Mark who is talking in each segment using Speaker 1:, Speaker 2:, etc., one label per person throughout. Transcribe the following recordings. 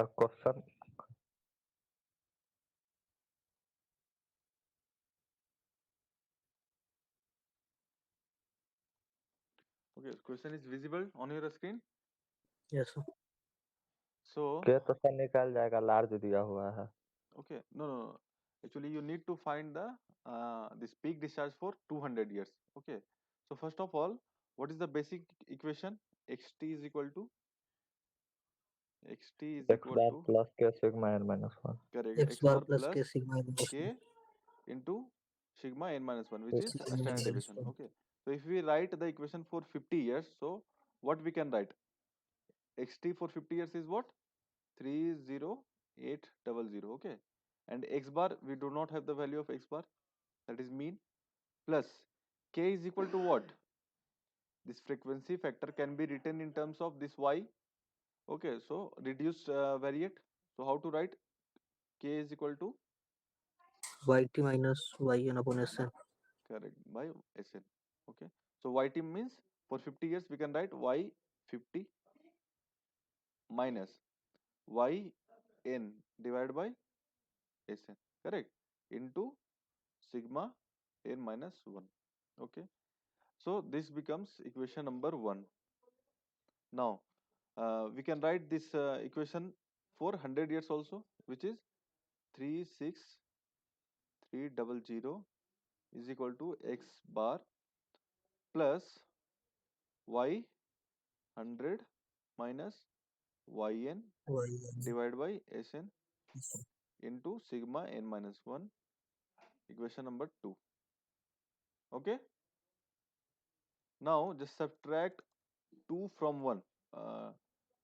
Speaker 1: Sir question
Speaker 2: Okay, question is visible on your screen.
Speaker 3: Yes, sir.
Speaker 2: So
Speaker 1: के तो sir निकल जाएगा, large दिया हुआ है।
Speaker 2: okay, no. Actually, you need to find the this peak discharge for 200 years. Okay. So first of all, what is the basic equation? xt is equal to xt is
Speaker 1: x
Speaker 2: equal
Speaker 1: bar
Speaker 2: to
Speaker 1: plus K sigma n minus one.
Speaker 2: correct
Speaker 3: X
Speaker 2: x
Speaker 3: bar
Speaker 2: bar
Speaker 3: plus
Speaker 2: plus
Speaker 3: K sigma minus
Speaker 2: k
Speaker 3: 1.
Speaker 2: into sigma n minus 1, which
Speaker 3: K
Speaker 2: is a
Speaker 3: sigma
Speaker 2: standard
Speaker 3: minus
Speaker 2: deviation.
Speaker 3: 1.
Speaker 2: Okay. So if we write the equation for 50 years, so what we can write? xt for 50 years is what? 30800. Okay. And x bar, we do not have the value of x bar, that is mean, plus k is equal to what? This frequency factor can be written in terms of this y. Okay, so reduce variate. So how to write? K is equal to
Speaker 3: Yt minus Yn upon Sn.
Speaker 2: correct by Sn. Okay, so yt means for 50 years we can write y50 minus yn divided by Sn, correct, into sigma n minus 1. Okay, so this becomes equation number 1. Now we can write this equation for 100 years also, which is 36300 is equal to x bar plus y100 minus yn
Speaker 3: Yn.
Speaker 2: divided by Sn
Speaker 3: Sn.
Speaker 2: into sigma n minus 1, equation number 2. Okay, now just subtract 2 from 1.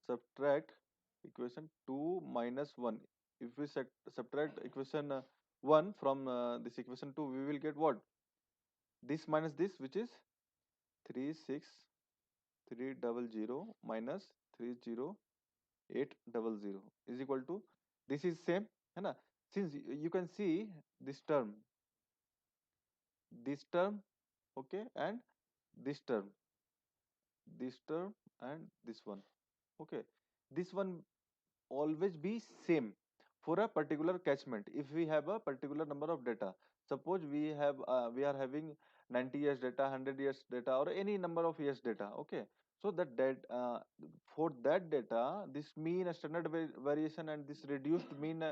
Speaker 2: Subtract equation 2 minus 1. If we subtract equation 1 from this equation 2, we will get what? This minus this, which is 36300 minus 30800 is equal to, this is same है ना? Since you can see this term, okay, and this term, and this one, okay, this one always be same for a particular catchment. If we have a particular number of data, suppose we are having 90 years data, 100 years data, or any number of years data. Okay, so for that data, this mean standard variation and this reduced mean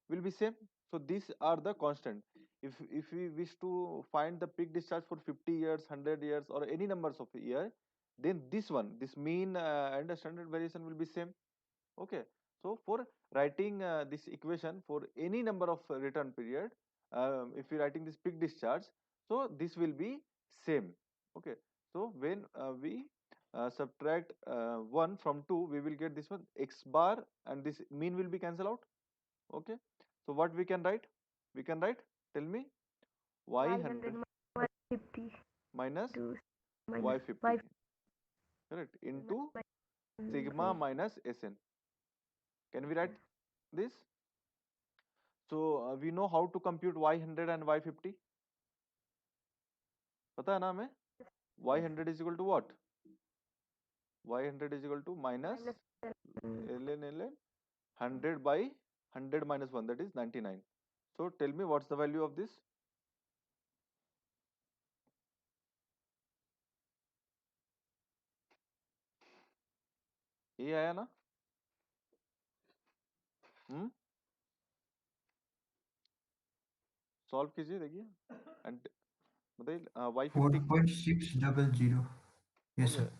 Speaker 2: will be same. So these are the constant. If we wish to find the peak discharge for 50 years, 100 years, or any numbers of year, then this mean and standard variation will be same. Okay, so for writing this equation for any number of return period, if we writing this peak discharge, so this will be same. Okay, so when we subtract 1 from 2, we will get this one x bar, and this mean will be cancel out. Okay, so what we can write? We can write, tell me, y100
Speaker 4: y50
Speaker 2: minus
Speaker 4: to minus
Speaker 2: y50, correct, into sigma minus Sn. Can we write this? So we know how to compute y100 and y50. पता है ना हमें? y100 is equal to what? y100 is equal to minus ln 100 by 100 minus 1, that is 99. So tell me what's the value of this? ये आया ना? Solve कीजिए, देखिए and बताइए y50
Speaker 5: 4.600. Yes,
Speaker 2: okay,
Speaker 5: sir.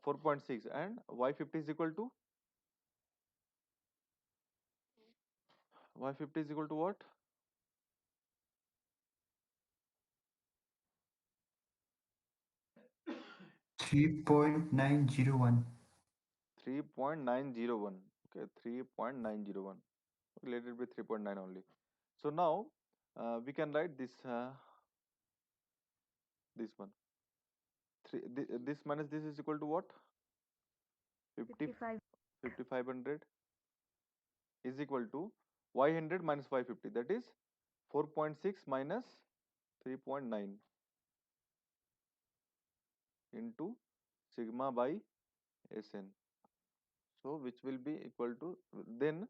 Speaker 2: 4.6 and y50 is equal to what?
Speaker 5: 3.901.
Speaker 2: 3.901. Okay, 3.901. Okay, let it be 3.9 only. So now we can write this one. This minus this is equal to what? 50,
Speaker 4: 55
Speaker 2: 5500 is equal to y100 minus y50, that is 4.6 minus 3.9 into sigma by Sn. So which will be equal to, then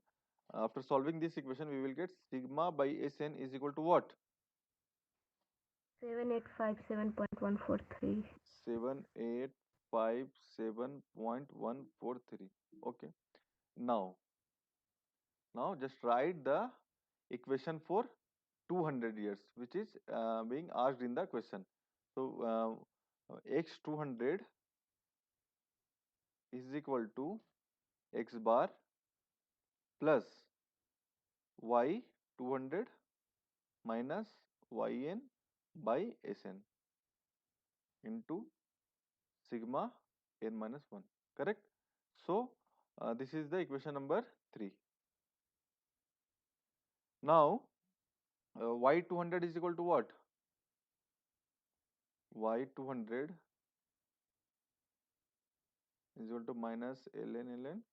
Speaker 2: After solving this equation, we will get sigma by Sn is equal to what?
Speaker 4: 7857.143.
Speaker 2: 7857.143. Okay. Now just write the equation for 200 years, which is being asked in the question. So x 200 is equal to x bar plus y 200 minus yn by Sn into sigma n minus 1. Correct? So this is the equation number 3. Now y 200 is equal to what? Y 200 is equal to minus ln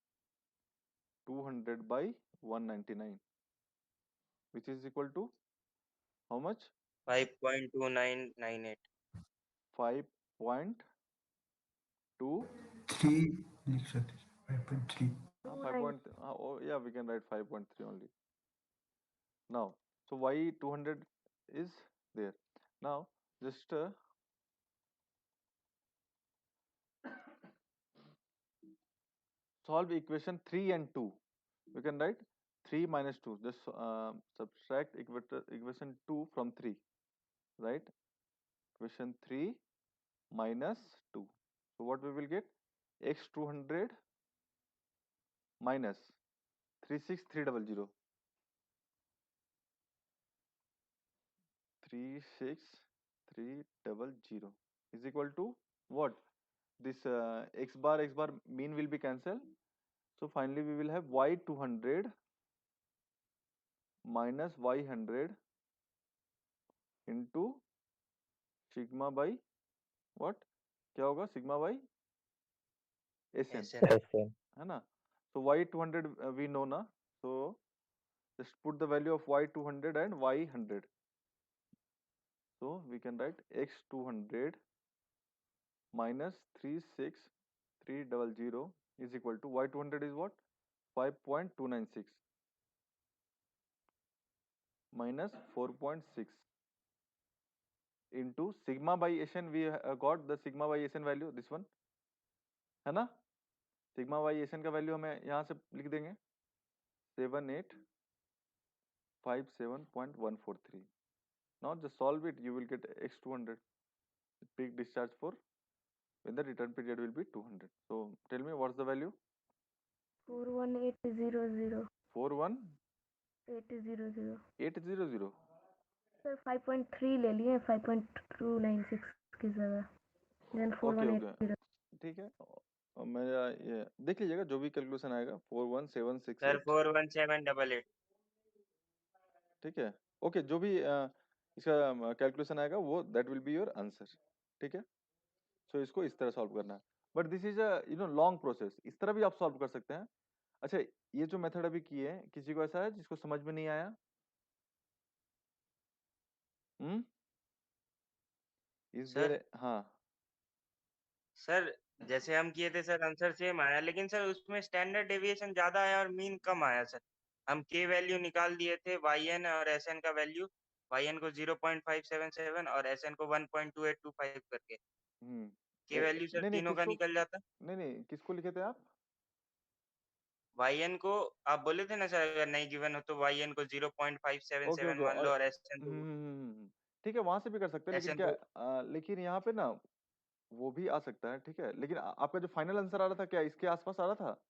Speaker 2: 200 by 199, which is equal to how much?
Speaker 6: 5.2998.
Speaker 2: 5.2.
Speaker 5: 3 लिख सकते हैं 5.3
Speaker 2: Oh yeah, we can write 5.3 only. Now so y 200 is there. Now just solve equation 3 and 2. We can write 3 minus 2. Just subtract equation 2 from 3. Right? Equation 3 minus 2. So what we will get? X 200 minus 36300. 36300 is equal to what? This x bar mean will be cancelled. So finally we will have y 200 minus y 100 into sigma by what? क्या होगा? Sigma by Sn,
Speaker 6: SN.
Speaker 1: Sn.
Speaker 2: है ना? So y 200 we know ना. So just put the value of y 200 and y 100. So we can write x 200 minus 36300 is equal to y 200 is what? 5.296 minus 4.6 into sigma by Sn. We got the sigma by Sn value, this one, है ना? sigma by Sn का value हमें यहाँ से लिख देंगे 7857.143. Now just solve it. You will get x 200 peak discharge for when the return period will be 200. So tell me what's the value?
Speaker 4: 41800.
Speaker 2: 41800.
Speaker 4: 800. Sir 5.3 ले लिए 5.296 की जगह देन
Speaker 2: ओके
Speaker 4: 4180.
Speaker 2: ठीक है. मेरा ये देख लीजिएगा जो भी कैलकुलेशन आएगा
Speaker 6: सर
Speaker 2: 41768.
Speaker 6: 41788.
Speaker 2: ठीक है. ओके जो भी इसका कैलकुलेशन आएगा वो that will be your answer. ठीक है. सो इसको इस तरह सॉल्व करना है. But this is a long process. इस तरह भी आप सॉल्व कर सकते हैं. अच्छा ये जो मेथड अभी किए हैं किसी को ऐसा है जिसको समझ में नहीं आया? Is
Speaker 6: sir
Speaker 2: there? हाँ
Speaker 6: सर जैसे हम किए थे सर आंसर सेम आया, लेकिन सर उसमें स्टैंडर्ड डेविएशन ज्यादा आया और मीन कम आया सर. हम के वैल्यू निकाल दिए थे वाईएन और एसएन का वैल्यू. वाईएन को 0.577 और एसएन को 1.2825 करके के वैल्यू सर
Speaker 2: नहीं
Speaker 6: तीनों का
Speaker 2: किसको
Speaker 6: निकल जाता.
Speaker 2: नहीं किसको लिखे थे आप?
Speaker 6: वाईएन को आप बोले थे ना सर अगर नहीं गिवन हो तो वाईएन को 0.577 मान लो और एसएन को
Speaker 2: ठीक है वहां से भी कर सकते हैं लेकिन
Speaker 6: SN
Speaker 2: क्या
Speaker 6: को
Speaker 2: लेकिन यहाँ पे ना वो भी आ सकता है. ठीक है लेकिन आपका जो फाइनल आंसर आ रहा था क्या इसके आसपास आ रहा था?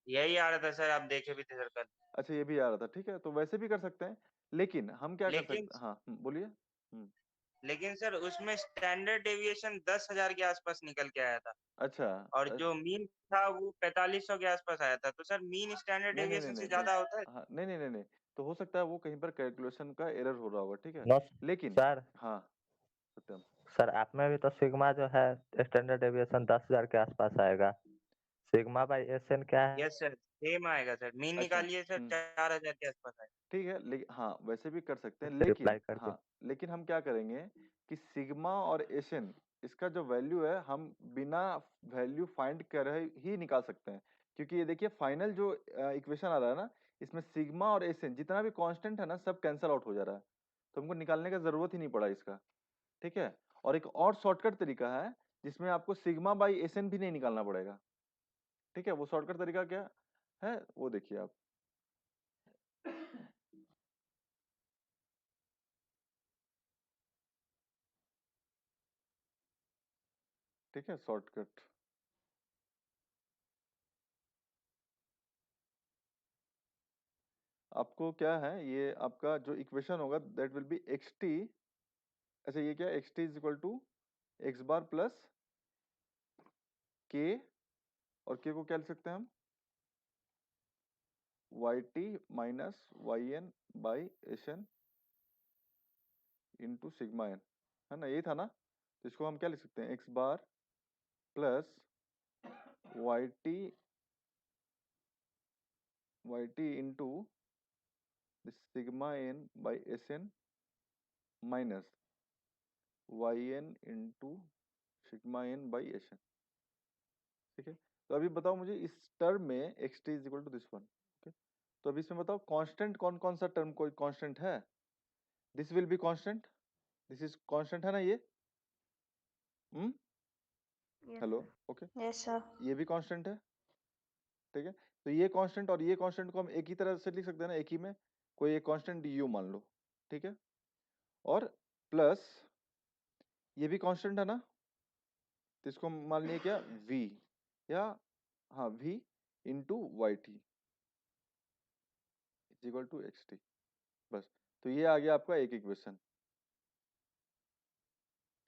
Speaker 6: यही आ रहा था सर. आप देखे भी थे सर कल.
Speaker 2: अच्छा ये भी आ रहा था. ठीक है तो वैसे भी कर सकते हैं लेकिन हम क्या कर
Speaker 6: लेकिन
Speaker 2: सकते हैं? हाँ बोलिए.
Speaker 6: लेकिन सर उसमें स्टैंडर्ड डेविएशन 10,000 के आसपास निकल के आया था
Speaker 2: अच्छा
Speaker 6: और जो मीन था वो 4500 के आसपास आया था. तो सर मीन स्टैंडर्ड
Speaker 2: नहीं नहीं
Speaker 6: डेविएशन
Speaker 2: नहीं
Speaker 6: से
Speaker 2: नहीं
Speaker 6: ज्यादा होता है.
Speaker 2: हाँ नहीं तो हो सकता है वो कहीं पर कैलकुलेशन का एरर हो रहा होगा. ठीक है
Speaker 1: नो
Speaker 2: लेकिन
Speaker 1: सर.
Speaker 2: हाँ सत्यम
Speaker 1: सर आप में भी तो सिग्मा जो है स्टैंडर्ड डेविएशन 10,000 के आसपास आएगा. सिग्मा बाई एसएन क्या है?
Speaker 6: यस सर सेम आएगा सर. मीन
Speaker 2: अच्छा
Speaker 6: निकालिए सर 4000 के आसपास आएगा.
Speaker 2: ठीक है लेकिन हाँ वैसे भी कर सकते हैं
Speaker 1: रिप्लाई
Speaker 2: लेकिन
Speaker 1: करके.
Speaker 2: हाँ लेकिन हम क्या करेंगे कि सिग्मा और एशन इसका जो वैल्यू है हम बिना वैल्यू फाइंड करे ही निकाल सकते हैं. क्योंकि ये देखिए फाइनल जो इक्वेशन आ रहा है ना इसमें सिग्मा और एसएन जितना भी कांस्टेंट है ना सब कैंसिल आउट हो जा रहा है, तो हमको निकालने का जरूरत ही नहीं पड़ा इसका। ठीक है, और एक और शॉर्टकट तरीका है जिसमें आपको सिग्मा बाई एसएन भी नहीं निकालना पड़ेगा। ठीक है, वो शॉर्टकट तरीका क्या है वो देखिए आप। ठीक है, शॉर्टकट आपको क्या है, ये आपका जो इक्वेशन होगा that will be x t. अच्छा ये क्या, x t is equal to x bar plus k, और के को क्या लिख सकते हैं हम, y t minus y n by s n into sigma n, है ना, यही था ना। तो इसको हम क्या लिख सकते हैं, x bar plus y t into sigma n by s n minus y n into sigma n by s n. ठीक है, तो अभी बताओ मुझे इस टर्म में x t is equal to this one. Okay, तो अभी इसमें बताओ कांस्टेंट कौन कौन सा टर्म कोई कांस्टेंट है, this will be constant, this is constant है ना ये।
Speaker 4: Yes,
Speaker 2: hello,
Speaker 4: sir.
Speaker 2: Okay,
Speaker 7: yes sir.
Speaker 2: ये भी कांस्टेंट है। ठीक है, तो ये कांस्टेंट और ये कांस्टेंट को हम एक ही तरह से लिख सकते हैं ना, एक ही में कोई एक कांस्टेंट यू मान लो। ठीक है, और प्लस ये भी कांस्टेंट है ना, तो इसको हम मान लिए क्या, v, या हाँ v into y t is equal to x t. बस, तो ये आ गया आपका एक इक्वेशन।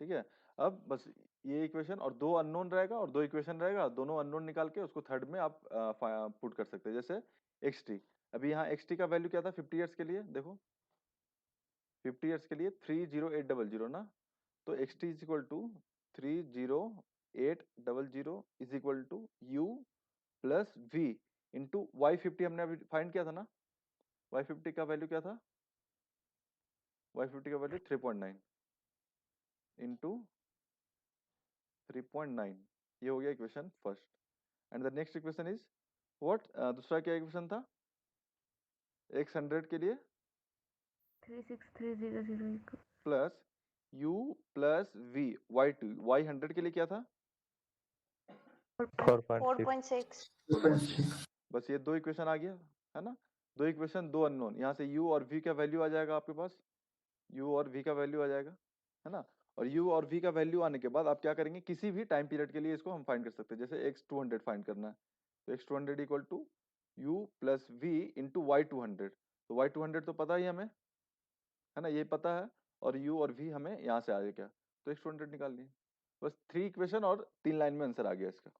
Speaker 2: ठीक है, अब बस ये इक्वेशन और दो अननोन रहेगा और दो इक्वेशन रहेगा, दोनों अननोन निकाल के उसको थर्ड में आप पुट कर सकते हैं। जैसे एक्स टी, अभी यहाँ एक्स टी का वैल्यू क्या था 50 ईयर्स के लिए, देखो 50 ईयर्स के लिए 30800 ना, तो x t is equal to 30800 is equal to u plus v into y 50 हमने अभी फाइंड किया था ना, वाई 50 का वैल्यू क्या था, वाई 50 का वैल्यू 3.9 इंटू 3.9, ये हो गया equation first. And the next equation is what, दूसरा क्या इक्वेशन था, एक्स 100 के लिए
Speaker 4: 36300 equals
Speaker 2: plus u plus v, y 2, y 100 के लिए क्या था
Speaker 1: 4.6
Speaker 7: 4.6।
Speaker 2: 4.6। बस ये दो इक्वेशन आ गया, है ना, दो इक्वेशन दो अननोन, यहाँ से u और v का वैल्यू आ जाएगा आपके पास, u और v का वैल्यू आ जाएगा, है ना। और u और v का वैल्यू आने के बाद आप क्या करेंगे, किसी भी टाइम पीरियड के लिए इसको हम फाइंड कर सकते हैं। जैसे x 200 फाइंड करना है, तो x 200 equal to u plus v into y 200, तो वाई 200 तो पता ही हमें, है ना, ये पता है, और u और v हमें यहाँ से आ गया, तो x 200 निकाल लिए। बस 3 इक्वेशन और 3 लाइन में आंसर आ गया इसका,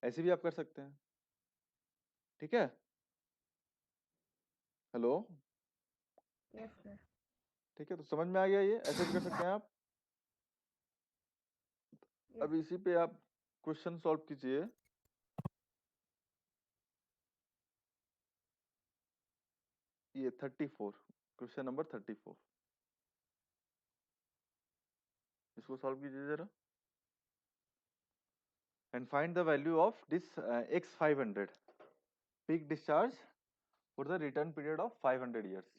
Speaker 2: ऐसे भी आप कर सकते हैं। ठीक है, हेलो,
Speaker 4: yes, sir.
Speaker 2: ठीक है, तो समझ में आ गया, ये ऐसे भी कर सकते हैं आप।
Speaker 4: Yes.
Speaker 2: अब इसी पे आप क्वेश्चन सॉल्व कीजिए। ये 34, क्वेश्चन नंबर 34, इसको सॉल्व कीजिए जरा। And find the value of this x 500 peak discharge for the return period of 500 years.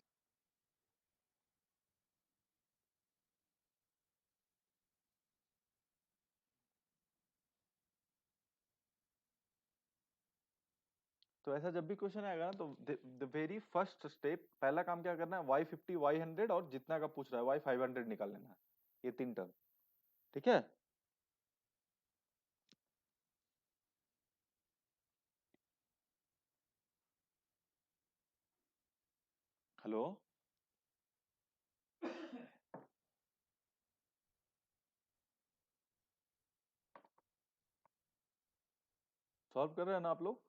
Speaker 2: तो ऐसा जब भी क्वेश्चन आएगा ना, तो द वेरी फर्स्ट स्टेप, पहला काम क्या करना है, वाई 50 वाई 100 और जितना का पूछ रहा है वाई 500 निकाल लेना है, ये 3 टर्म। ठीक है, हेलो, सॉल्व कर रहे हैं ना आप लोग।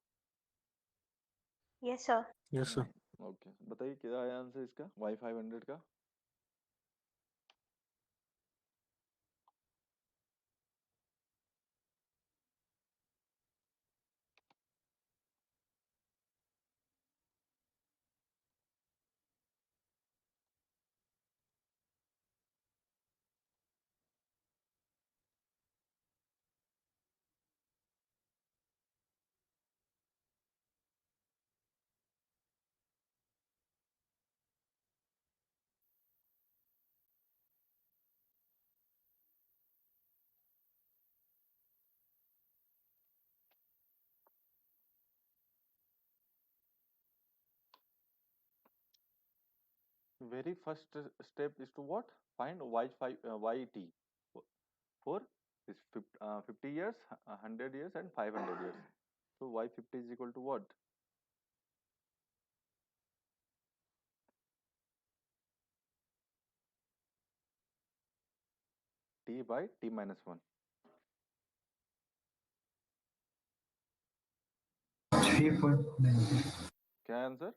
Speaker 7: Yes sir.
Speaker 3: Yes sir.
Speaker 2: Okay, बताइए क्या है आंसर इसका वाई 500 का। very first step is to what? Find yt for this 50 years, 100 years, and 500 years. So y50 is equal to what? T by t minus 1.
Speaker 5: 3.90.
Speaker 2: क्या है answer?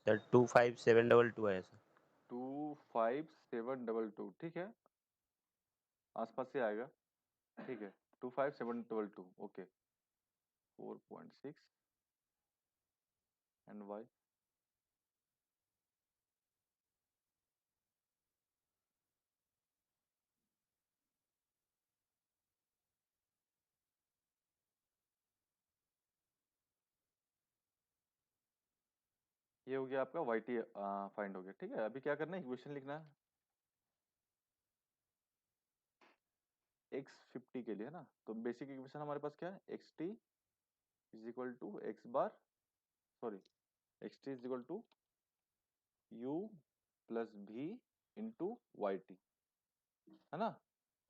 Speaker 8: Sir 25722 है sir.
Speaker 2: 25722, ठीक है, आसपास से आएगा, ठीक है, 25722, ओके, 4.6 एंड y ये हो गया आपका yt फाइंड हो गया, ठीक है। अभी क्या करना है, इक्वेशन लिखना है x50 के लिए, है ना। तो बेसिक इक्वेशन हमारे पास क्या है, xt is equal to x bar, sorry, xt is equal to u plus v into yt, है ना।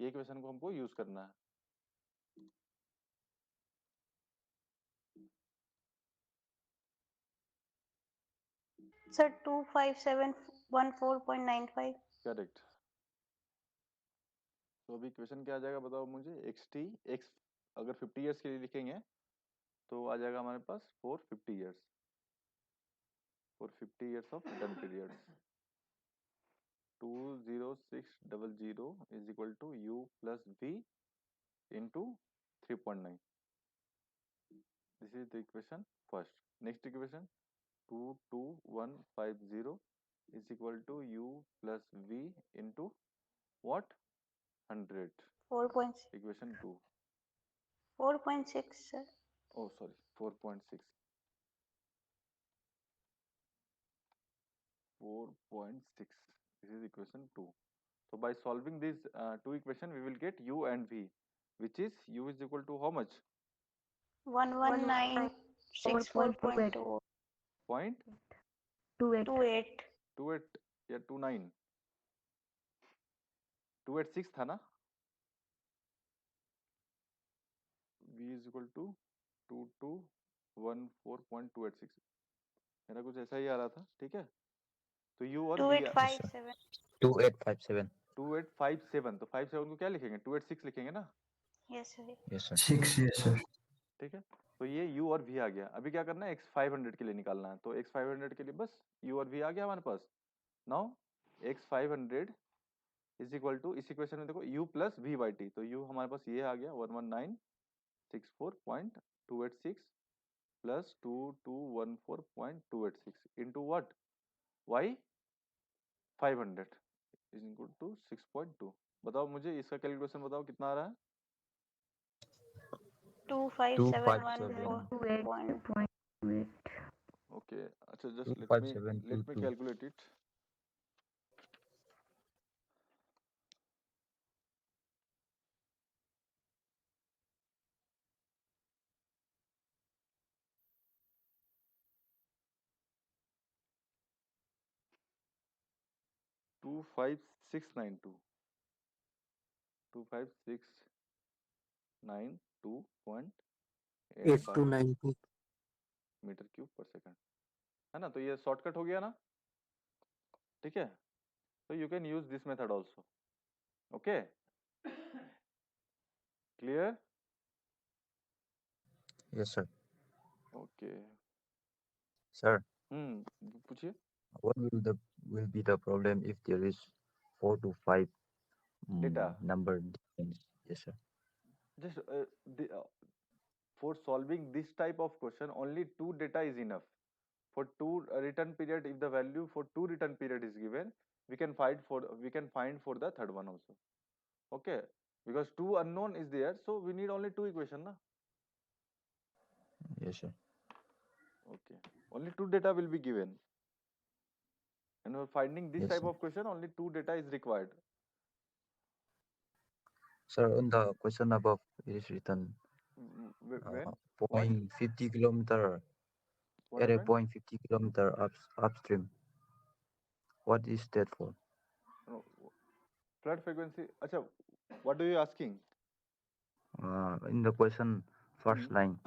Speaker 2: ये इक्वेशन को हमको यूज करना है।
Speaker 7: Sir, 25714.95.
Speaker 2: करेक्ट। तो अभी क्वेश्चन क्या आ जाएगा बताओ मुझे, x अगर 50 इयर्स के लिए लिखेंगे तो आ जाएगा हमारे पास for 50 years, for 50 years of return periods, 20600 is equal to u plus v into 3.9। This is the equation first. Next equation 22150 is equal to u plus v into what, 100।
Speaker 7: 4.6.
Speaker 2: Equation 2,
Speaker 7: 4.6, sir.
Speaker 2: oh sorry, 4.6, 4.6, this is equation 2. So by solving these two equation we will get u and v, which is u is equal to how much,
Speaker 7: 11964.2.
Speaker 2: point
Speaker 4: 28.
Speaker 2: 28 या 29, 286 था ना, v is equal to 2214.286, मेरा कुछ ऐसा ही आ रहा था, ठीक है। तो u और v
Speaker 7: 2857.
Speaker 8: 2857।
Speaker 2: 2857, तो 57 को क्या लिखेंगे, 286 लिखेंगे ना,
Speaker 7: Yes, sir.
Speaker 8: Yes sir.
Speaker 5: 6, yes sir.
Speaker 2: ठीक है। तो ये u और v आ गया। अभी क्या करना है, x500 के लिए निकालना है। तो x500 के लिए बस u और v आ गया हमारे पास। Now x500 is equal to, इस इक्वेशन में देखो u plus v by T, तो u हमारे पास ये आ गया 11964.286 plus 2214.286 into what, y 500 is equal to 6.2। बताओ मुझे इसका कैलकुलेशन बताओ कितना आ रहा है।
Speaker 7: 25714.
Speaker 4: 28.
Speaker 2: ओके, अच्छा, just let me
Speaker 8: 25722।
Speaker 2: Calculate it. Two five six nine two 25692.85
Speaker 3: 8292.
Speaker 2: Metre cube per second, है ना। तो ये शॉर्टकट हो गया ना, ठीक है। तो you can use this method also, okay, clear,
Speaker 8: yes sir.
Speaker 2: Okay.
Speaker 8: Sir,
Speaker 2: पूछिए।
Speaker 8: what will be the problem if there is 4 to 5
Speaker 2: Data.
Speaker 8: number difference? Yes sir.
Speaker 2: Just for solving this type of question, only two data is enough. For two return period, if the value for two return period is given, we can find for the third one also, okay, because two unknown is there, so we need only two equation na.
Speaker 8: Yes sir.
Speaker 2: Okay, only two data will be given, and for finding this
Speaker 8: Yes,
Speaker 2: type
Speaker 8: sir.
Speaker 2: of question only two data is required.
Speaker 8: Sir, on the question above, it is written
Speaker 2: Where?
Speaker 8: 0.50 kilometer
Speaker 2: What
Speaker 8: at a
Speaker 2: happened?
Speaker 8: 0.50 kilometer upstream. What is that for?
Speaker 2: No, flood frequency. Acha, what are you asking?
Speaker 8: In the question, first
Speaker 2: Hmm.
Speaker 8: line,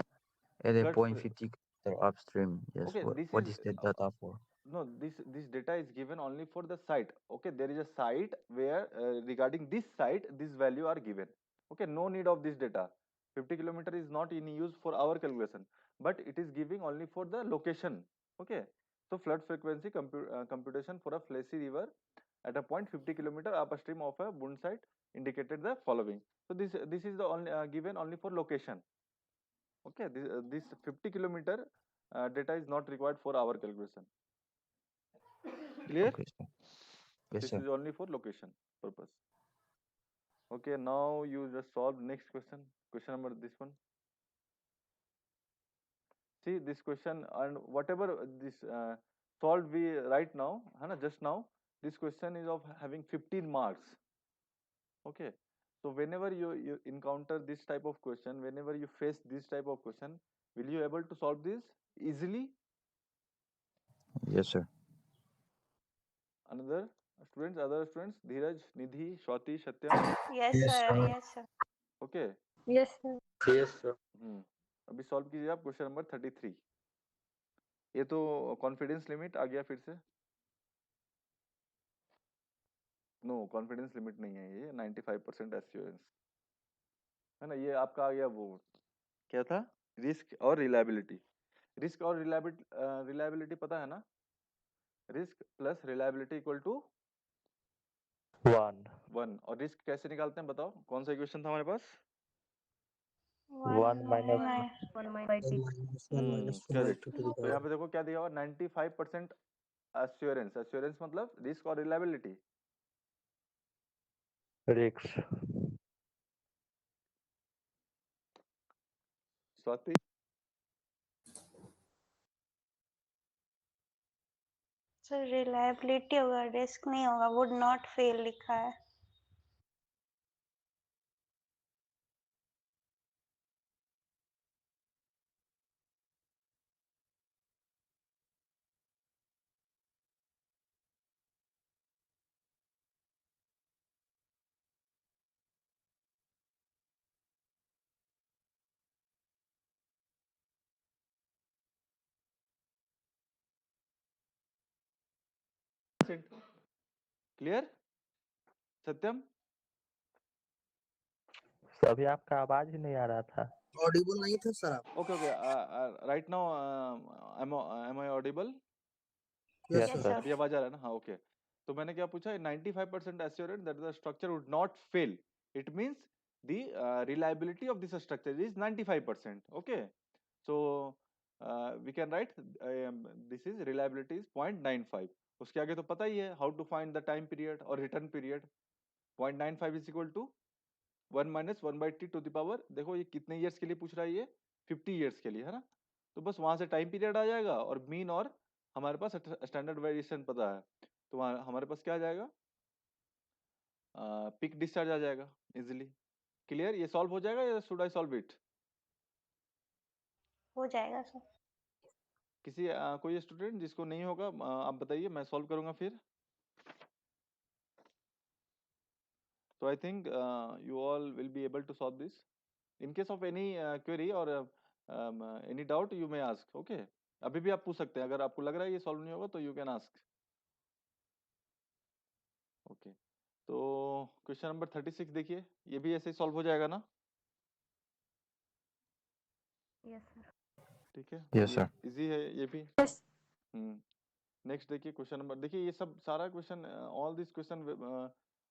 Speaker 8: at a
Speaker 2: Flood.
Speaker 8: 0.50 kilometer upstream. Yes.
Speaker 2: Okay, this
Speaker 8: What
Speaker 2: is
Speaker 8: is that data for?
Speaker 2: no. This data is given only for the site. Okay, there is a site where regarding this site, this value are given. Okay, no need of this data. 50 kilometer is not in use for our calculation, but it is giving only for the location. Okay, so flood frequency computation for a fleshy river at a point 50 kilometer upstream of a bund site indicated the following. So this is the only given only for location. Okay, this 50 kilometer data is not required for our calculation. Clear?
Speaker 8: Okay, sir. Yes,
Speaker 2: This
Speaker 8: sir.
Speaker 2: is only for location purpose. Okay, now you just solve next question. Question number this one. See this question and whatever this solved we right now, है ना, just now. This question is of having 15 marks. Okay. So whenever you encounter this type of question, whenever you face this type of question, will you able to solve this easily?
Speaker 8: Yes, sir.
Speaker 2: Another students, other students, Dheeraj, Nidhi, Swati, Satyam.
Speaker 7: Yes,
Speaker 5: Yes,
Speaker 7: sir.
Speaker 5: sir.
Speaker 7: Yes, sir.
Speaker 2: Okay.
Speaker 4: Yes, sir.
Speaker 1: Yes, sir.
Speaker 2: अभी solve कीजिए आप question number 33. ये तो confidence limit आ गया फिर से. No confidence limit नहीं है, ये 95% एश्योरेंस है ना. ये आपका आ गया, वो क्या था, रिस्क और रिलायबिलिटी. रिस्क और रिलायबिलिटी पता है ना. Risk plus reliability equal to
Speaker 1: 1
Speaker 2: 1. और रिस्क कैसे निकालते हैं बताओ, कौन सा इक्वेशन था हमारे पास.
Speaker 1: 1 minus
Speaker 4: One by T.
Speaker 3: One minus one by
Speaker 2: correct.
Speaker 3: two to the
Speaker 2: तो
Speaker 3: power.
Speaker 2: यहाँ पे देखो क्या दिया हुआ, 95% एश्योरेंस. एश्योरेंस मतलब रिस्क और reliability.
Speaker 1: risks.
Speaker 2: Swati.
Speaker 7: Sir reliability होगा, रिस्क नहीं होगा. वुड नॉट फेल लिखा है.
Speaker 2: क्लियर सत्यम.
Speaker 1: तो अभी आपका आवाज ही नहीं आ रहा था.
Speaker 3: ऑडिबल नहीं था सर आप.
Speaker 2: Okay, okay. Right now, am I audible?
Speaker 3: Yes,
Speaker 1: Yes,
Speaker 7: Yes,
Speaker 3: sir.
Speaker 1: sir.
Speaker 7: sir.
Speaker 2: अभी आवाज आ रहा है ना. हाँ, okay. तो मैंने क्या पूछा, 95% assured that the structure would not fail. It means the reliability of this structure is 95%. Okay. So we can write this is reliability is 0.95. उसके आगे तो पता ही है how to find the time period और return period. 0.95 is equal to 1 minus 1 by t to the power. देखो ये कितने ईयर्स के लिए पूछ रहा है, ये 50 ईयर्स के लिए है ना. तो बस वहां से टाइम पीरियड आ जाएगा और मीन और हमारे पास स्टैंडर्ड वेरिएशन पता है, तो वहाँ हमारे पास क्या आ जाएगा, पिक डिस्चार्ज आ जाएगा इजिली. क्लियर. ये सॉल्व हो जाएगा या शुड आई सॉल्व इट.
Speaker 7: हो जाएगा सर.
Speaker 2: किसी कोई स्टूडेंट जिसको नहीं होगा आप बताइए, मैं सॉल्व करूंगा फिर. So I think you all will be able to solve this. In case of any query or any doubt, you may ask. Okay. अभी भी आप पूछ सकते हैं, अगर आपको लग रहा है ये सॉल्व नहीं होगा तो यू कैन आस्क. ओके. तो क्वेश्चन नंबर 36 देखिए, ये भी ऐसे ही सॉल्व हो जाएगा ना.
Speaker 4: Yes, sir.
Speaker 2: ठीक है.
Speaker 8: Yes, sir.
Speaker 2: इजी है ये भी.
Speaker 4: Yes.
Speaker 2: नेक्स्ट देखिए क्वेश्चन नंबर. देखिए ये सब सारा question, all this question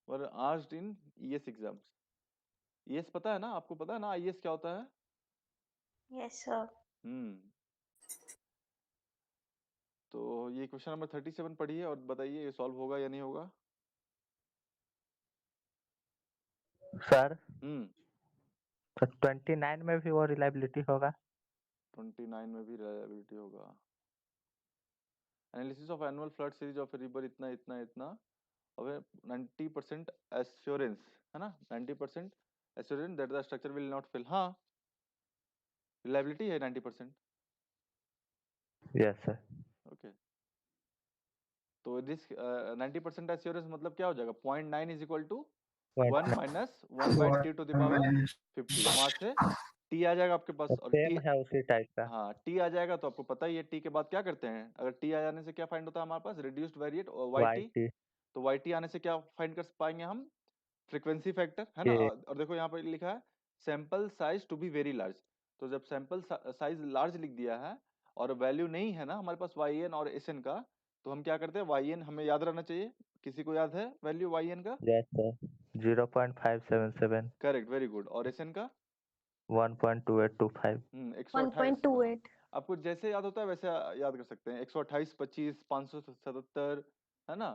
Speaker 2: were asked in ES exams. ES पता है ना, आपको पता है ना आईएएस क्या होता है.
Speaker 7: Yes sir.
Speaker 2: तो ये क्वेश्चन नंबर 37 पढ़िए और बताइए ये सॉल्व होगा या नहीं होगा.
Speaker 1: सर
Speaker 2: हम्म.
Speaker 1: तो 29 में भी वो रिलायबिलिटी होगा.
Speaker 2: 29 में भी रिलायबिलिटी होगा. Analysis of annual flood series of river इतना इतना इतना. अब 90% एश्योरेंस है ना, 90% assurance that the structure will not fail. हाँ, reliability है 90%.
Speaker 1: Yes, sir.
Speaker 2: Okay. तो this 90% assurance मतलब क्या हो जाएगा? 0.9 is equal to 1 minus 1 by t to the power 50. वहां से t आ जाएगा आपके पास, और
Speaker 1: सेम
Speaker 2: t,
Speaker 1: है उसी टाइप का।
Speaker 2: हाँ t आ जाएगा तो आपको पता ही है t के बाद क्या करते हैं, अगर t आ जाने से क्या फाइंड होता है हमारे पास, रिड्यूस्ड वेरिएट और yt,
Speaker 1: YT
Speaker 2: तो yt आने से क्या फाइंड कर पाएंगे हम, फ्रीक्वेंसी फैक्टर, है ना।
Speaker 1: के
Speaker 2: और देखो यहाँ पर लिखा है sample size to be very large, तो जब सैंपल साइज लार्ज लिख दिया है और वैल्यू नहीं है ना हमारे पास yn और sn का, तो हम क्या करते हैं, yn हमें याद रहना चाहिए, किसी को याद है वैल्यू yn का?
Speaker 1: Yes sir 0.577
Speaker 2: correct, very good. और sn का?
Speaker 1: 1.2825
Speaker 2: 128।
Speaker 4: 1.28
Speaker 2: आपको जैसे याद होता है वैसे याद कर सकते हैं, 128, 25, 577, है ना,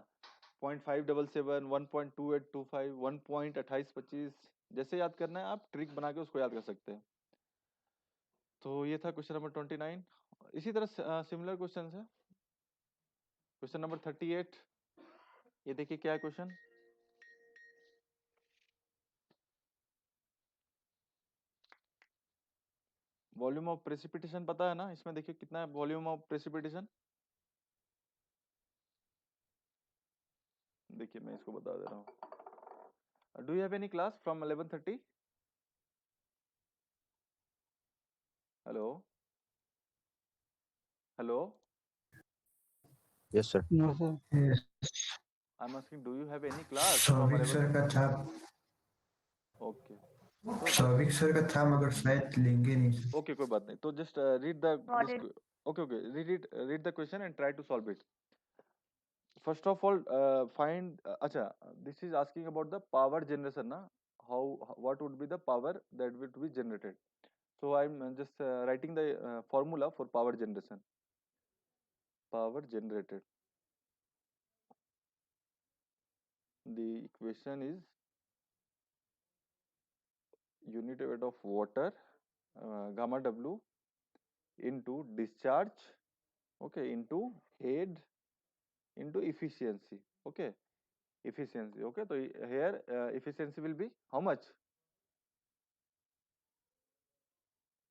Speaker 2: 0.577, 1.2825, 1.2825, जैसे याद करना है आप ट्रिक बना के उसको याद कर सकते हैं। तो ये था क्वेश्चन नंबर 29। इसी तरह सिमिलर क्वेश्चन है क्वेश्चन नंबर 38। ये देखिए क्या है क्वेश्चन। वॉल्यूम ऑफ प्रेसिपिटेशन पता है ना, इसमें देखिए कितना है वॉल्यूम ऑफ प्रेसिपिटेशन। देखिए मैं इसको बता दे रहा हूँ। Do you have any class from 11:30? Hello hello,
Speaker 8: Yes, sir.
Speaker 3: No, sir.
Speaker 5: Yes.
Speaker 2: I am asking do you have any class from
Speaker 5: Souvik
Speaker 2: 11?
Speaker 5: Sir का था,
Speaker 2: ओके, तो
Speaker 5: सौविक सर का था मगर शायद लेंगे नहीं सर।
Speaker 2: ओके कोई बात नहीं, तो just read the
Speaker 4: Got it.
Speaker 2: Okay okay, read the question and try to solve it. First of all find, अच्छा this is asking about the power generation ना, how what would be the power that will be generated. So I am just writing the formula for power generation. Power generated, the equation is unit weight of water, gamma w into discharge, okay, into head into efficiency, okay, efficiency, okay. So here efficiency will be how much?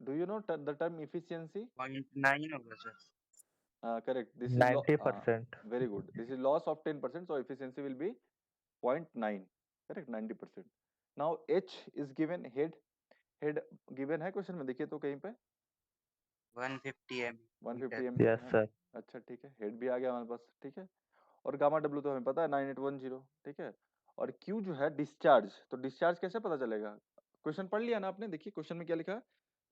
Speaker 2: Do you know the term efficiency?
Speaker 6: 0.9 होगा sir.
Speaker 2: Correct, this is
Speaker 1: 90%।
Speaker 2: very good, this is loss of 10%, so efficiency will be 0.9, correct, 90%. Now h is given, head given है question में, देखिए तो कहीं पे
Speaker 6: 150
Speaker 2: 150
Speaker 6: m।
Speaker 2: m
Speaker 1: yes
Speaker 2: है।
Speaker 1: Sir.
Speaker 2: अच्छा ठीक है, हेड भी आ गया हमारे पास, ठीक है। और गामा डब्ल्यू तो हमें पता है 9810, ठीक है। और क्यू जो है डिस्चार्ज, तो डिस्चार्ज कैसे पता चलेगा, क्वेश्चन पढ़ लिया ना आपने, देखिए क्वेश्चन में क्या लिखा है,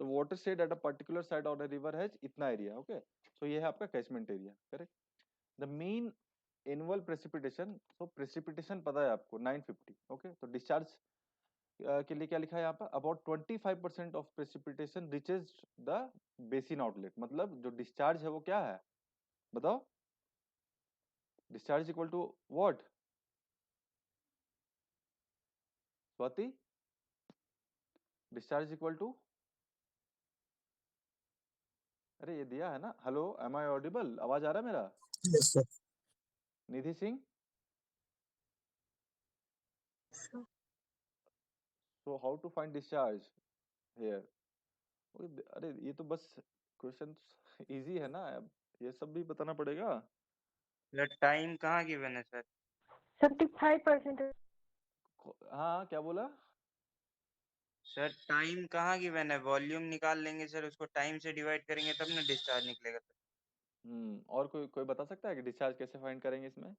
Speaker 2: तो water said at a particular side of the river has इतना एरिया, ओके, तो ये है आपका catchment area, correct. The mean annual precipitation, तो प्रेसिपिटेशन पता है आपको 950, ओके। तो डिस्चार्ज के लिए क्या लिखा है यहाँ पर, about 25% of precipitation reaches the basin outlet, मतलब जो डिस्चार्ज है वो क्या है बताओ, discharge equal to what Swati, discharge equal to, अरे ये दिया है ना, हेलो एम आई ऑडिबल, आवाज आ रहा है मेरा?
Speaker 3: Yes, sir.
Speaker 2: Nidhi Singh,
Speaker 4: Sir.
Speaker 2: So how to find discharge here? अरे ये तो बस क्वेश्चन इजी है ना, अब ये सब भी बताना पड़ेगा।
Speaker 6: सर टाइम कहाँ गिवन है सर?
Speaker 4: 75%.
Speaker 2: हाँ क्या बोला?
Speaker 6: सर टाइम कहाँ गिवन है? वॉल्यूम निकाल लेंगे सर, उसको टाइम से डिवाइड करेंगे तब ना डिस्चार्ज निकलेगा सर।
Speaker 2: और कोई कोई बता सकता है कि डिस्चार्ज कैसे फाइंड करेंगे इसमें?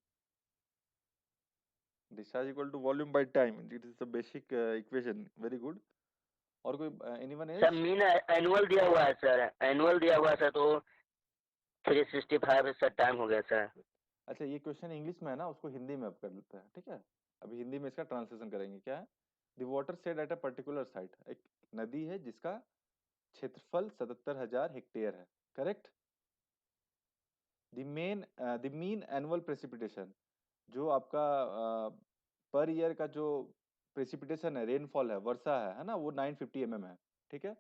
Speaker 2: Discharge equal to volume by time, it is the basic equation, very good. और कोई anyone
Speaker 9: sir
Speaker 2: else?
Speaker 9: Mean annual दिया हुआ है सर, एनुअल दिया हुआ है सर, तो 365 सर टाइम हो गया सर।
Speaker 2: अच्छा ये क्वेश्चन इंग्लिश में है ना, उसको हिंदी में अब कर लेते हैं, ठीक है। अभी हिंदी में इसका ट्रांसलेशन करेंगे। क्या है? The water said at a particular site, एक नदी है जिसका क्षेत्रफल 77,000 हेक्टेयर है, correct. The mean annual precipitation, जो आपका पर ईयर का जो प्रेसिपिटेशन है, रेनफॉल है, वर्षा है ना, वो 950 mm है, ठीक है।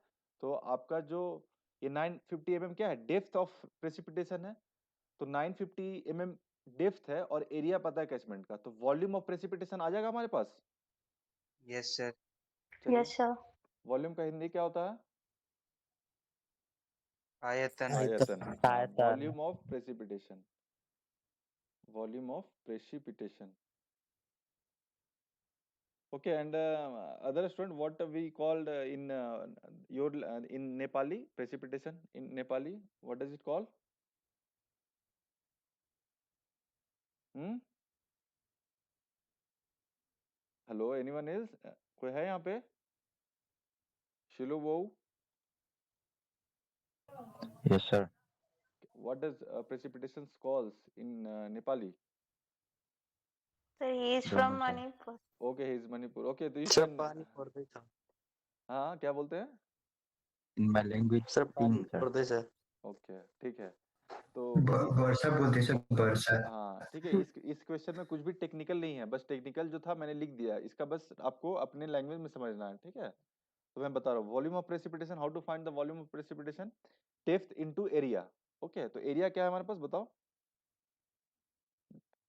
Speaker 2: तो आपका जो ये 950 mm क्या है, डेप्थ ऑफ प्रेसिपिटेशन है, तो 950 mm डेप्थ है और एरिया पता है कैचमेंट का, तो वॉल्यूम ऑफ प्रेसिपिटेशन आ जाएगा हमारे पास।
Speaker 6: Yes sir.
Speaker 2: चलिए,
Speaker 7: Yes, sir.
Speaker 2: वॉल्यूम का हिंदी क्या होता है?
Speaker 6: आयतन।
Speaker 2: आयतन। हाँ,
Speaker 1: आयतन।
Speaker 2: Volume of precipitation, volume of precipitation. Okay, and other student, what we called in your in Nepali, precipitation in Nepali, what does it call? Hello, anyone else? कोई है यहाँ पे? शिलो वो,
Speaker 8: Yes, sir.
Speaker 2: what does precipitation calls in Nepali?
Speaker 7: Sir, he is
Speaker 8: Don't
Speaker 7: from
Speaker 8: know, sir.
Speaker 7: Manipur.
Speaker 2: Okay, he is Manipur. Okay, तो you
Speaker 3: sir
Speaker 2: can.
Speaker 3: पानी प्रदेश है।
Speaker 2: हाँ, क्या बोलते हैं?
Speaker 8: In my language,
Speaker 3: सर पानी
Speaker 8: ping, sir.
Speaker 3: प्रदेश है।
Speaker 2: Okay, ठीक है. तो
Speaker 5: वर्षा बोलते हैं सर, वर्षा।
Speaker 2: हाँ ठीक है, इस क्वेश्चन में कुछ भी टेक्निकल नहीं है, बस टेक्निकल जो था मैंने लिख दिया, इसका बस आपको अपने लैंग्वेज में समझना है, ठीक है? तो मैं बता रहा हूँ, volume of precipitation, how to find the volume of precipitation, depth into area. Okay, तो एरिया क्या है हमारे पास, बताओ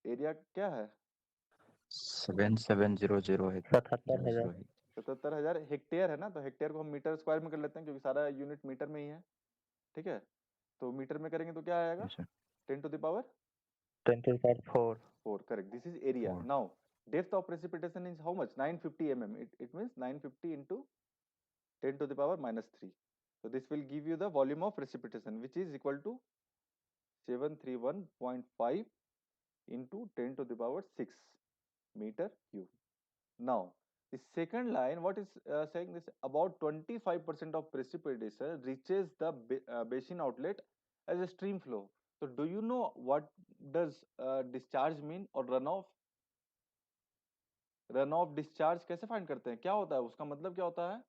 Speaker 2: एरिया क्या है?
Speaker 8: 7700
Speaker 1: 77,000।
Speaker 2: 77,000 हेक्टेयर है ना, तो हेक्टेयर को हम मीटर स्क्वायर में कर लेते हैं क्योंकि सारा यूनिट मीटर में ही है, ठीक है? तो मीटर में करेंगे तो क्या आएगा?
Speaker 8: Yes, sir.
Speaker 2: 10 to the power
Speaker 1: 10 to the power 4।
Speaker 2: 4, correct. This is area.
Speaker 8: Four.
Speaker 2: Now depth of precipitation is how much? 950 mm. It means 950 into 10 to the power minus 3. So this will give you the volume of precipitation, which is equal to 731.5 into 10 to the power 6 meter cube. Now the second line, what is saying this, about 25% of precipitation reaches the basin outlet as a stream flow. So do you know what does discharge mean or runoff? Run of discharge कैसे find करते हैं, क्या होता है उसका मतलब, क्या होता है?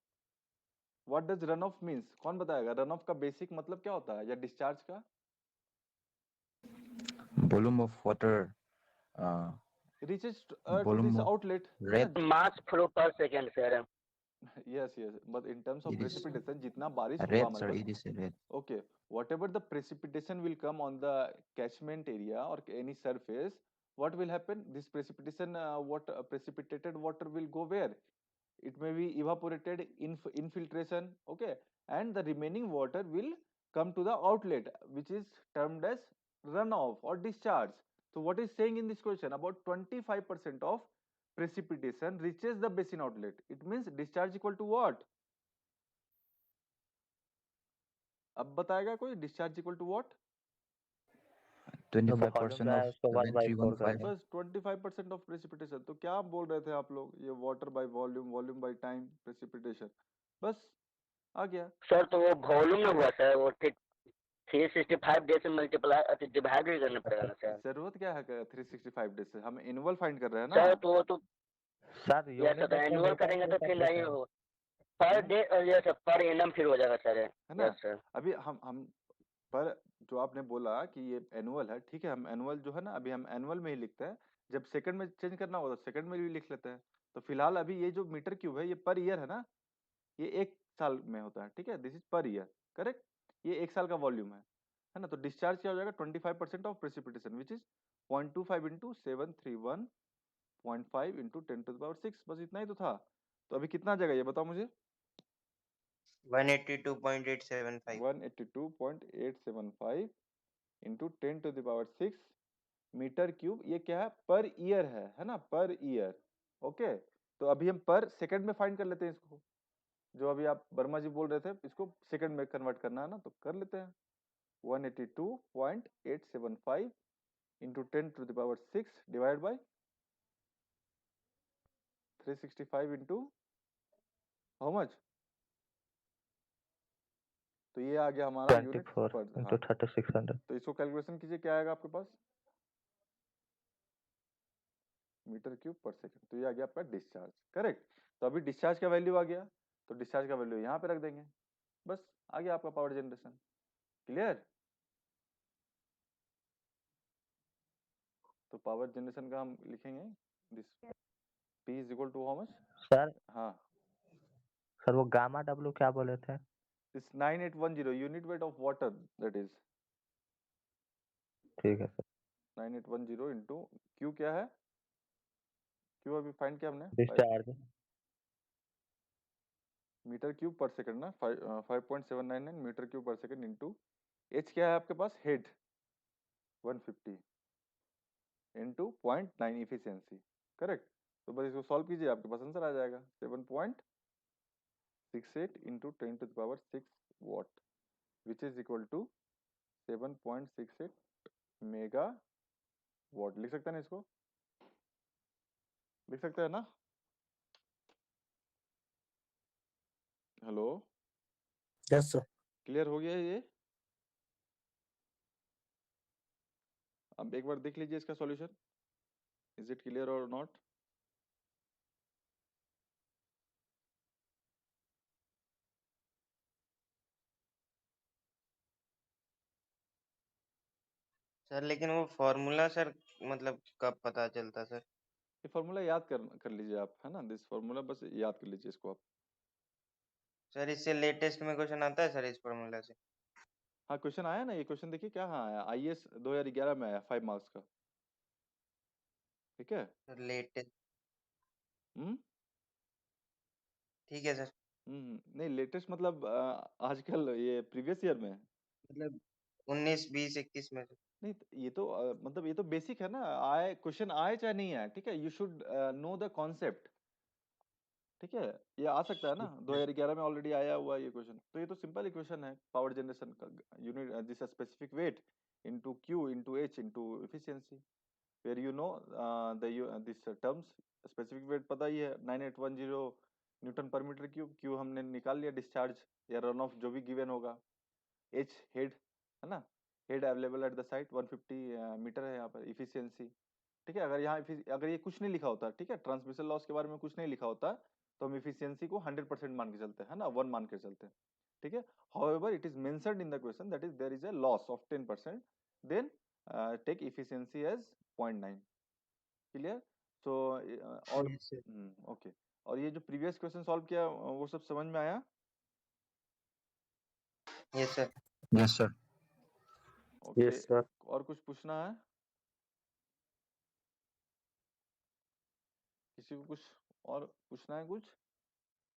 Speaker 2: What does run of means, कौन बताएगा? रन ऑफ का बेसिक मतलब क्या होता है, या डिस्चार्ज का?
Speaker 8: Volume of water.
Speaker 2: Reaches to
Speaker 8: Volume
Speaker 2: this
Speaker 8: of
Speaker 2: outlet.
Speaker 8: red.
Speaker 9: Mass flow per second, sir.
Speaker 2: Yes yes, but in terms of
Speaker 8: It is
Speaker 2: precipitation जितना बारिश होगा
Speaker 8: red,
Speaker 2: हमारे
Speaker 8: sir.
Speaker 2: Pass,
Speaker 8: It is red.
Speaker 2: okay, whatever the precipitation will come on the catchment area or any surface, what will happen, this precipitation precipitated water will go where? It may be evaporated, infiltration, okay, and the remaining water will come to the outlet, which is termed as runoff or discharge. So what is saying in this question, about 25% of precipitation reaches the basin outlet, it means discharge equal to what? अब बताएगा कोई, discharge equal to what?
Speaker 8: 25%
Speaker 1: है
Speaker 8: of
Speaker 1: उसको 1/4 कर
Speaker 8: 7315.
Speaker 1: दें।
Speaker 2: बस 25% of precipitation. तो क्या बोल रहे थे आप लोग, ये water by volume, volume by time, precipitation, बस आ गया.
Speaker 9: सर तो वो वॉल्यूम में हुआ सर, वो 365 डेज से मल्टीप्लाई डिवाइड भी करना पड़ेगा ना सर.
Speaker 2: जरूरत क्या है 365 डेज से, हम एनुअल फाइंड कर रहे हैं
Speaker 9: सर
Speaker 2: ना.
Speaker 9: तो वो तो
Speaker 1: sir
Speaker 9: yes
Speaker 1: unit
Speaker 9: sir, annual करेंगे तो फिर नहीं हो, per day yes per annum फिर हो जाएगा सर.
Speaker 2: है ना.
Speaker 9: Yes sir.
Speaker 2: अभी हम पर जो आपने बोला कि ये एनुअल है, ठीक है, हम एनुअल जो है ना, अभी हम एनुअल में ही लिखते हैं, जब सेकंड में चेंज करना होगा तो सेकंड में भी लिख लेते हैं. तो फिलहाल अभी ये जो मीटर क्यूब है ये पर ईयर है ना, ये एक साल में होता है, ठीक है, this is per year, correct. ये एक साल का वॉल्यूम है ना. तो डिस्चार्ज क्या हो जाएगा, 25% of precipitation, which is 0.25 into 731.5 into 10 to the power 6. बस इतना ही तो था. तो अभी कितना आ जाएगा ये बताओ मुझे?
Speaker 6: 182.875
Speaker 2: 182.875 into 10 to the power 6 metre cube. ये क्या है, पर ईयर है ना, पर ईयर. ओके, तो अभी हम पर सेकंड में फाइंड कर लेते हैं इसको, जो अभी आप वर्मा जी बोल रहे थे, इसको सेकंड में कन्वर्ट करना है ना, तो कर लेते हैं. 182.875 into 10 to the power 6 divide by 365 into how much, तो ये आ गया हमारा यूनिट
Speaker 1: 24
Speaker 2: पर.
Speaker 1: इंटू
Speaker 2: हाँ,
Speaker 1: 3600।
Speaker 2: तो इसको कैलकुलेशन कीजिए, क्या आएगा आपके पास, मीटर क्यूब पर सेकंड. तो ये आ गया आपका डिस्चार्ज, करेक्ट. तो अभी डिस्चार्ज का वैल्यू आ गया, तो डिस्चार्ज का वैल्यू यहाँ पे रख देंगे, बस आ गया आपका पावर जनरेशन. क्लियर. तो पावर जनरेशन का हम लिखेंगे this, P is equal to how much.
Speaker 1: Sir
Speaker 2: हाँ,
Speaker 1: सर वो गामा डब्ल्यू क्या बोले थे?
Speaker 2: This 9810 unit weight of water, that is
Speaker 1: ठीक है सर।
Speaker 2: 9810 इंटू क्यू क्या है, क्यू अभी फाइंड किया हमने,
Speaker 1: discharge
Speaker 2: metre cube per second ना 5.799 metre cube per second into H क्या है आपके पास हेड 150 इंटू 0.9 इफिशियंसी करेक्ट। तो बस इसको सॉल्व कीजिए आपके पास आंसर आ जाएगा 7.68 into 10⁻6 watt which is equal to 7.68 mega watt. लिख सकते हैं ना इसको, लिख सकते हैं ना। Hello
Speaker 3: yes sir.
Speaker 2: क्लियर हो गया ये। अब एक बार देख लीजिए इसका सॉल्यूशन, इज इट क्लियर और नॉट।
Speaker 6: सर लेकिन वो फॉर्मूला सर मतलब कब पता चलता सर?
Speaker 2: ये फॉर्मूला याद कर लीजिए आप, है ना, दिस फॉर्मूला बस याद कर लीजिए इसको आप।
Speaker 6: सर इससे लेटेस्ट में क्वेश्चन आता है सर इस फॉर्मूला से?
Speaker 2: हाँ क्वेश्चन आया ना, ये क्वेश्चन देखिए क्या हाँ आया, IAS 2011 में आया 5 मार्क्स का, ठीक है।
Speaker 6: सर लेटेस्ट,
Speaker 2: हम्म
Speaker 6: ठीक है सर।
Speaker 2: नहीं लेटेस्ट मतलब आजकल ये प्रीवियस ईयर में।
Speaker 6: मतलब 19 20 21 में से।
Speaker 2: नहीं ये तो मतलब ये तो बेसिक है ना, आए क्वेश्चन आए चाहे नहीं आए, ठीक है, you should know the concept, ठीक है। ये आ सकता है ना, 2011 में ऑलरेडी आया हुआ है ये क्वेश्चन, तो ये तो सिंपल इक्वेशन है पावर जनरेशन का, unit this specific weight into q into h into efficiency, where you know this terms. Specific weight पता ही है 9810 न्यूटन पर मीटर क्यूब, क्यू हमने निकाल लिया डिस्चार्ज या रन ऑफ जो भी गिवन होगा, एच हेड है ना, head available at the site 150 metre है यहाँ पर इफिशियंसी, ठीक है। अगर यहाँ अगर ये कुछ नहीं लिखा होता, ठीक है, ट्रांसमिशन लॉस के बारे में कुछ नहीं लिखा होता, तो हम इफिशियंसी को 100% मान के चलते हैं ना, 1 मान के चलते हैं, ठीक है। However it is mentioned in the question that is there is a loss of 10%, then take efficiency as 0.9, clear. So और
Speaker 6: Yes, sir.
Speaker 2: ओके, और ये जो प्रीवियस क्वेश्चन सॉल्व किया वो सब समझ में आया।
Speaker 6: Yes, sir.
Speaker 8: Yes, sir.
Speaker 2: Okay
Speaker 1: yes sir.
Speaker 2: और कुछ पूछना है किसी को, कुछ और पूछना है कुछ।